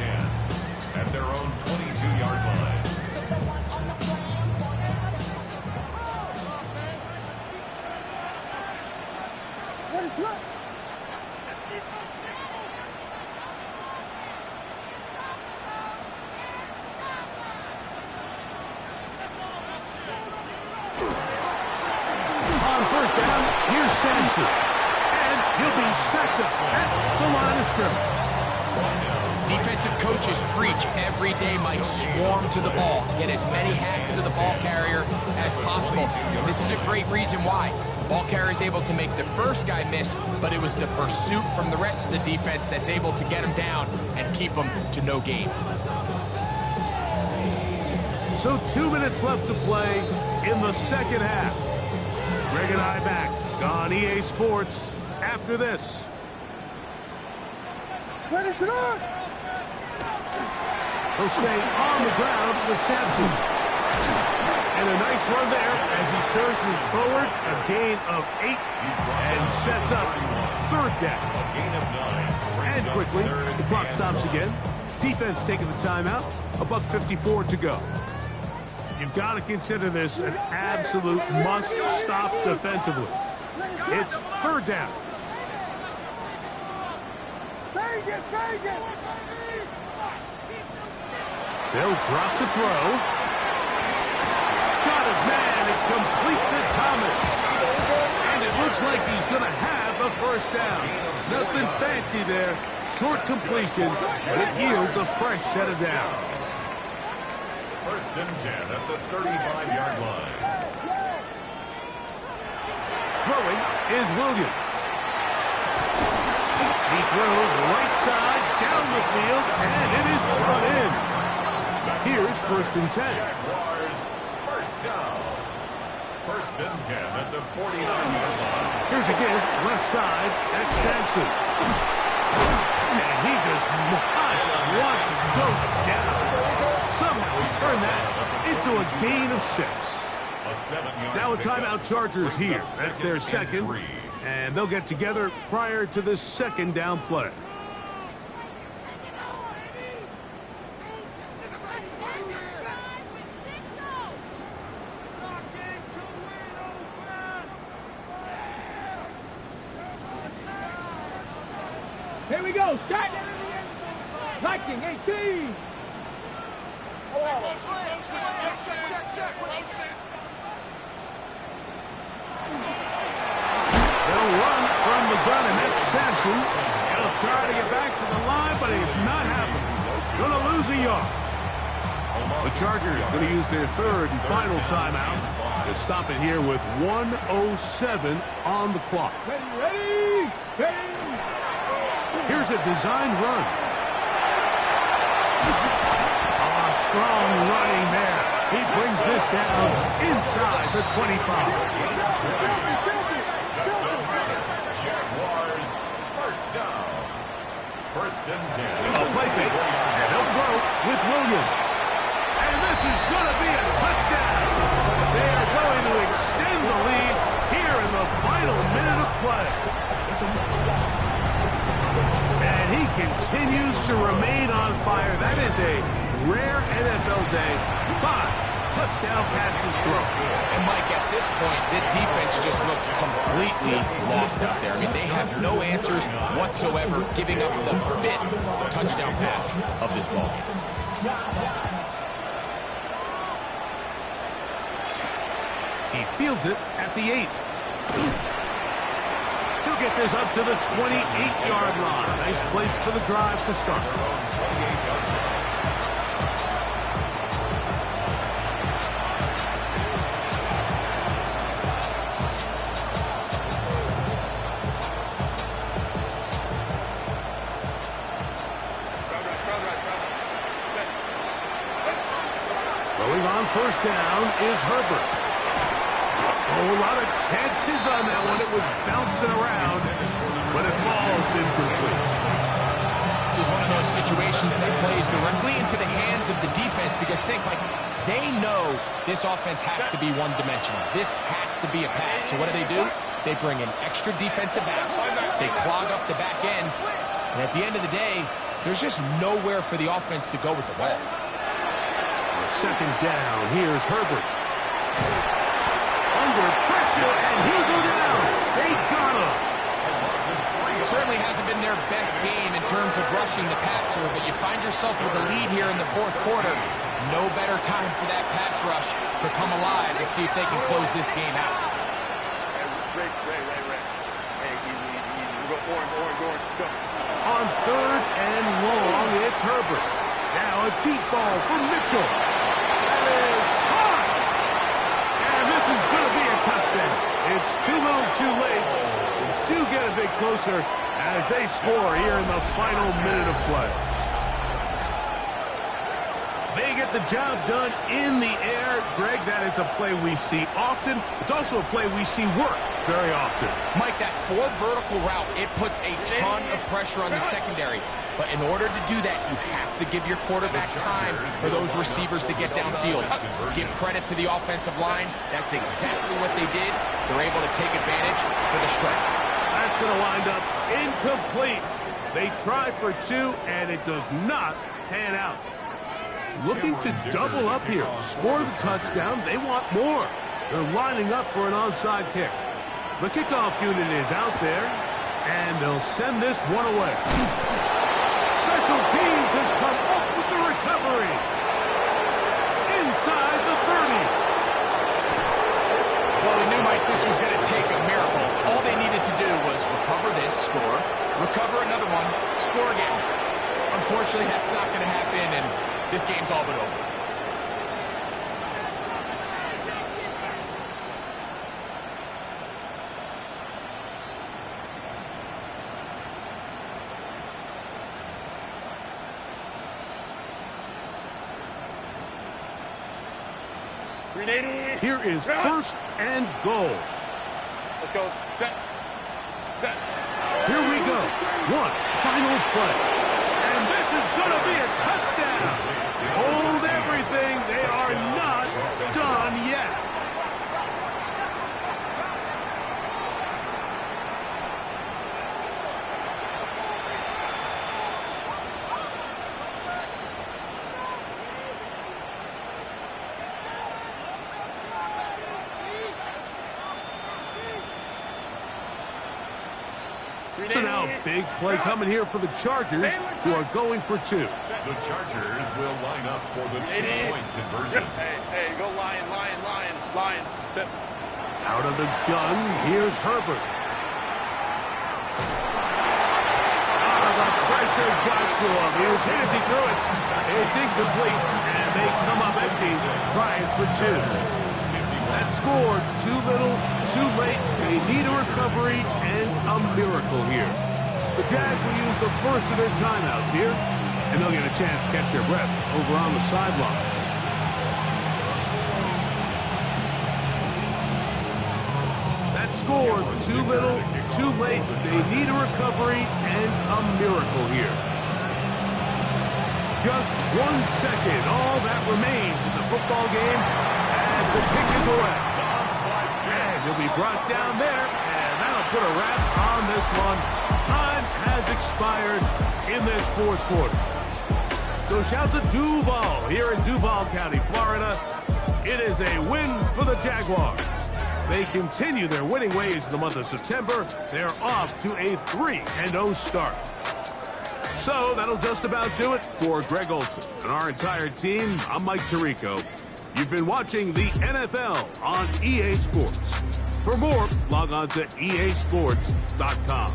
At their own 22-yard line. What is up? On 1st down, here's Sampson. And he'll be stacked up at the line of scrimmage. Defensive coaches preach every day, Mike, swarm to the ball. Get as many hats to the ball carrier as possible. This is a great reason why. The ball carrier is able to make the first guy miss, but it was the pursuit from the rest of the defense that's able to get him down and keep him to no gain. So 2 minutes left to play in the second half. Greg and I back on EA Sports after this. Ready to go! He'll stay on the ground with Sampson. And a nice run there as he surges forward, a gain of 8, and sets up third down. And quickly, the clock stops again. Defense taking the timeout, $1:54 to go. You've got to consider this an absolute must-stop defensively. It's third down. Vegas, Vegas! They'll drop to throw. Got his man. It's complete to Thomas. And it looks like he's going to have a first down. Nothing fancy there. Short completion, but it yields a fresh set of downs. First and 10 at the 35-yard line. Throwing is Williams. He throws right side down the field, and it is brought in. Here's first and 10. Jaguars, first down. First and 10 at the 49-yard line. Here's again, left side, that's Sampson. And he does not want to go down. Somehow he turned that into a gain of 6. Now a timeout Chargers here. That's their second. And they'll get together prior to the second down play. Here we go, shot! Viking 18! They'll run from the gun, and that's Sampson. He'll try to get back to the line, but it's not happening. Going to lose a yard. The Chargers going to use their third and final timeout to stop it here with 1:07 on the clock. Ready, ready! Here's a designed run. Strong running there. He brings this down inside the 25. Jaguars, first down. First and 10. A play fake. And he'll throw with Williams. And this is going to be a touchdown. They are going to extend the lead here in the final minute of play. And he continues to remain on fire. That is a rare NFL day. 5 touchdown passes thrown. And Mike, at this point, the defense just looks completely lost out there. I mean, they have no answers whatsoever, giving up the 5th touchdown pass of this ballgame. He fields it at the 8. He'll get this up to the 28-yard line. Nice place for the drive to start. Throwing on first down is Herbert. A lot of chances on that one. It was bouncing around, but it falls incomplete. This is one of those situations that plays directly into the hands of the defense because they know this offense has to be one-dimensional. This has to be a pass. So what do? They bring in extra defensive backs. They clog up the back end. And at the end of the day, there's just nowhere for the offense to go with the ball. Second down, here's Herbert. Under pressure, and he'll go down. They got him. Certainly hasn't been their best game in terms of rushing the passer, but you find yourself with a lead here in the fourth quarter. No better time for that pass rush to come alive and see if they can close this game out. On third and long, it's Herbert. Now a deep ball for Mitchell. That is caught. And this is going to be a touchdown. It's too little too late. Do get a bit closer as they score here in the final minute of play. They get the job done in the air. Greg, that is a play we see often. It's also a play we see work very often. Mike, that 4 vertical route, it puts a ton of pressure on the secondary. But in order to do that, you have to give your quarterback time for those receivers to get downfield. Give credit to the offensive line. That's exactly what they did. They're able to take advantage for the strike. That's going to wind up incomplete. They try for 2, and it does not pan out. Looking to double up here, score the touchdown. They want more. They're lining up for an onside kick. The kickoff unit is out there, and they'll send this one away. Special teams has come up with the recovery. Inside the 30. Well, we knew, Mike, this was going to take a miracle. All they needed to do was recover this, score, recover another one, score again. Unfortunately, that's not going to happen, and this game's all but over. Here is first and goal. Let's go. Set. Set. Here we go. One final play. And this is going to be a touchdown. Hold everything. They are not done yet. So now, big play coming here for the Chargers, who are going for 2. The Chargers will line up for the 2-point conversion. Hey, go Lion. Set. Out of the gun, here's Herbert. The pressure got to him. He was hit as he threw it. It's incomplete, and they come up empty, trying for 2. That score, too little, too late. They need a recovery and a miracle here. The Jags will use the first of their timeouts here, and they'll get a chance to catch their breath over on the sideline. That score, too little, too late. They need a recovery and a miracle here. Just 1 second, all that remains in the football game as the kick is away. And he'll be brought down there, and that'll put a wrap on this one. Time has expired in this 4th quarter. So shout to Duval here in Duval County, Florida. It is a win for the Jaguars. They continue their winning ways in the month of September. They're off to a 3-0 start. So that'll just about do it for Greg Olsen and our entire team. I'm Mike Tirico. You've been watching the NFL on EA Sports. For more, log on to easports.com.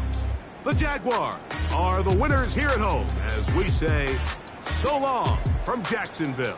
The Jaguars are the winners here at home as we say so long from Jacksonville.